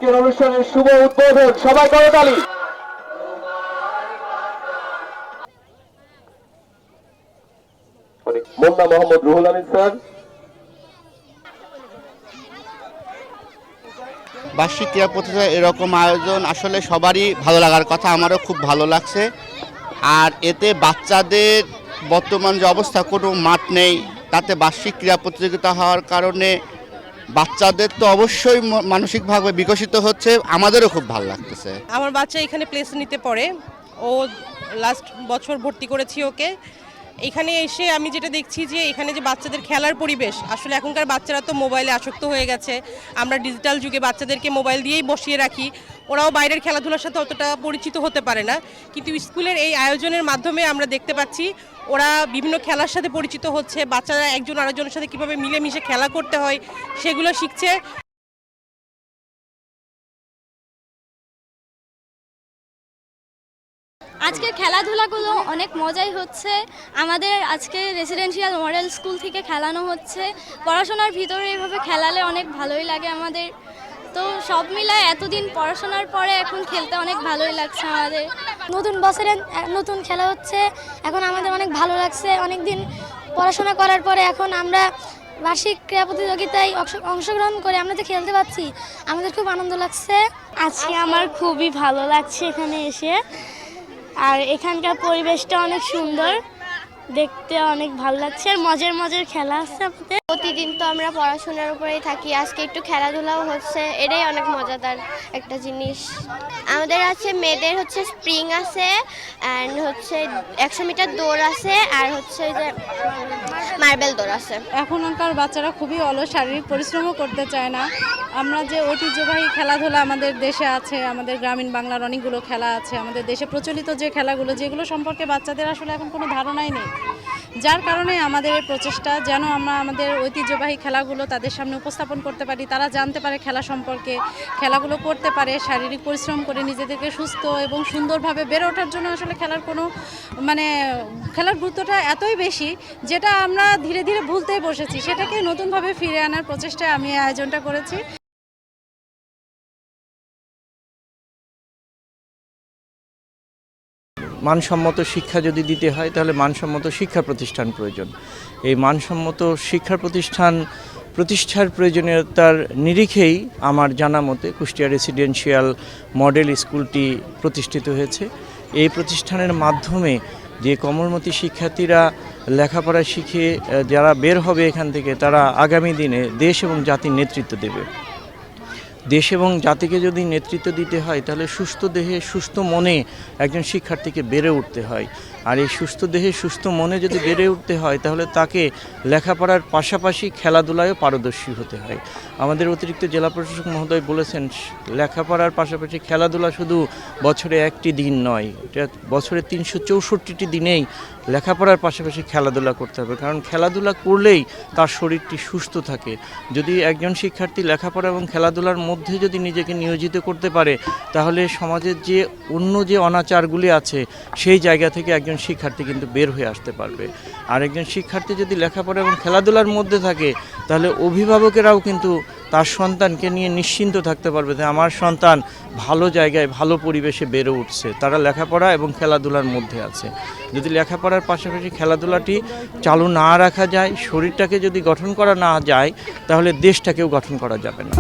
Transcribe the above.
আজকের অনুষ্ঠানের শুভ উদ্বোধন, সবাই করতালি। মোল্লা মোহাম্মদ রুহুল আমিন স্যার। বার্ষিক ক্রীড়া প্রতিযোগিতা এরকম আয়োজন আসলে সবারই ভালো লাগার কথা, আমারও খুব ভালো লাগছে। আর এতে বাচ্চাদের বর্তমান যে অবস্থা, কোনো মাঠ নেই, তাতে বার্ষিক ক্রীড়া প্রতিযোগিতা হওয়ার কারণে বাচ্চাদের তো অবশ্যই মানসিকভাবে বিকশিত হচ্ছে, আমাদেরও খুব ভালো লাগতেছে। আমার বাচ্চা এখানে প্লেস নিতে পড়ে, ও লাস্ট বছর ভর্তি করেছি ওকে। এখানে এসে আমি যেটা দেখছি যে এখানে যে বাচ্চাদের খেলার পরিবেশ, আসলে এখনকার বাচ্চারা তো মোবাইলে আসক্ত হয়ে গেছে। আমরা ডিজিটাল যুগে বাচ্চাদেরকে মোবাইল দিয়েই বসিয়ে রাখি, ওরাও বাইরের খেলাধুলার সাথে অতটা পরিচিত হতে পারে না। কিন্তু স্কুলের এই আয়োজনের মাধ্যমে আমরা দেখতে পাচ্ছি ওরা বিভিন্ন খেলার সাথে পরিচিত হচ্ছে, বাচ্চারা একজন আরেকজনের সাথে কীভাবে মিলেমিশে খেলা করতে হয় সেগুলো শিখছে। আজকের খেলাধুলাগুলো অনেক মজাই হচ্ছে। আমাদের আজকে রেসিডেন্সিয়াল মডেল স্কুল থেকে খেলানো হচ্ছে। পড়াশোনার ভিতরে এভাবে খেলালে অনেক ভালোই লাগে আমাদের। তো সব মিলায় এতদিন পড়াশোনার পরে এখন খেলতে অনেক ভালোই লাগছে আমাদের। নতুন বছরে নতুন খেলা হচ্ছে, এখন আমাদের অনেক ভালো লাগছে। অনেক দিন পড়াশোনা করার পরে এখন আমরা বার্ষিক ক্রীড়া প্রতিযোগিতায় অংশগ্রহণ করে আমরা যে খেলতে পারছি, আমাদের খুব আনন্দ লাগছে। আজকে আমার খুবই ভালো লাগছে এখানে এসে। আর এখানকার পরিবেশটা অনেক সুন্দর, দেখতে অনেক ভালো লাগছে। আর মজার মজার খেলা আছে আমাদের। প্রতিদিন তো আমরা পড়াশোনার উপরেই থাকি, আজকে একটু খেলাধুলাও হচ্ছে, এটাই অনেক মজাদার একটা জিনিস। আমাদের আছে মেয়েদের হচ্ছে স্প্রিং আছে, অ্যান্ড হচ্ছে 100 মিটার দৌড় আছে, আর হচ্ছে যে মার্বেল দৌড় আছে। এখনকার বাচ্চারা খুবই অলস, শারীরিক পরিশ্রমও করতে চায় না। আমরা যে ঐতিহ্যবাহী খেলাধুলা আমাদের দেশে আছে, আমাদের গ্রামীণ বাংলার অনেকগুলো খেলা আছে, আমাদের দেশে প্রচলিত যে খেলাগুলো, যেগুলো সম্পর্কে বাচ্চাদের আসলে এখন কোনো ধারণাই নেই। যার কারণে আমাদের এই প্রচেষ্টা যেন আমরা আমাদের ঐতিহ্যবাহী খেলাগুলো তাদের সামনে উপস্থাপন করতে পারি, তারা জানতে পারে খেলা সম্পর্কে, খেলাগুলো করতে পারে, শারীরিক পরিশ্রম করে নিজেদেরকে সুস্থ এবং সুন্দরভাবে বেড়ে ওঠার জন্য। আসলে খেলার কোনো খেলার গুরুত্বটা এতই বেশি, যেটা আমরা ধীরে ধীরে ভুলতেই বসেছি, সেটাকে নতুনভাবে ফিরে আনার প্রচেষ্টায় আমি এই আয়োজনটা করেছি। মানসম্মত শিক্ষা যদি দিতে হয় তাহলে মানসম্মত শিক্ষা প্রতিষ্ঠান প্রয়োজন। এই মানসম্মত শিক্ষা প্রতিষ্ঠার প্রয়োজনীয়তার নিরিখেই আমার জানা মতে কুষ্টিয়া রেসিডেন্সিয়াল মডেল স্কুলটি প্রতিষ্ঠিত হয়েছে। এই প্রতিষ্ঠানের মাধ্যমে যে কোমলমতি শিক্ষার্থীরা লেখাপড়া শিখে যারা বের হবে এখান থেকে, তারা আগামী দিনে দেশ এবং জাতির নেতৃত্ব দেবে। দেশ এবং জাতিকে যদি নেতৃত্ব দিতে হয় তাহলে সুস্থ দেহে সুস্থ মনে একজন শিক্ষার্থীকে বেড়ে উঠতে হয়। আর এই সুস্থ দেহে সুস্থ মনে যদি বেড়ে উঠতে হয় তাহলে তাকে লেখাপড়ার পাশাপাশি খেলাধুলায়ও পারদর্শী হতে হয়। আমাদের অতিরিক্ত জেলা প্রশাসক মহোদয় বলেছেন, লেখাপড়ার পাশাপাশি খেলাধুলা শুধু বছরে একটি দিন নয়, এটা বছরে 364টি দিনেই লেখাপড়ার পাশাপাশি খেলাধুলা করতে হবে। কারণ খেলাধুলা করলেই তার শরীরটি সুস্থ থাকে। যদি একজন শিক্ষার্থী লেখাপড়া এবং খেলাধুলার মধ্যে যদি নিজেকে নিয়োজিত করতে পারে, তাহলে সমাজের যে অন্য যে অনাচারগুলি আছে সেই জায়গা থেকে একজন শিক্ষার্থী কিন্তু বের হয়ে আসতে পারবে। আর একজন শিক্ষার্থী যদি লেখাপড়া এবং খেলাধুলার মধ্যে থাকে, তাহলে অভিভাবকেরাও কিন্তু তার সন্তানকে নিয়ে নিশ্চিন্ত থাকতে পারবে যে আমার সন্তান ভালো জায়গায় ভালো পরিবেশে বেড়ে উঠছে, তারা লেখাপড়া এবং খেলাধুলার মধ্যে আছে। যদি লেখাপড়ার পাশাপাশি খেলাধুলাটি চালু না রাখা যায়, শরীরটাকে যদি গঠন করা না যায়, তাহলে দেশটাকেও গঠন করা যাবে না।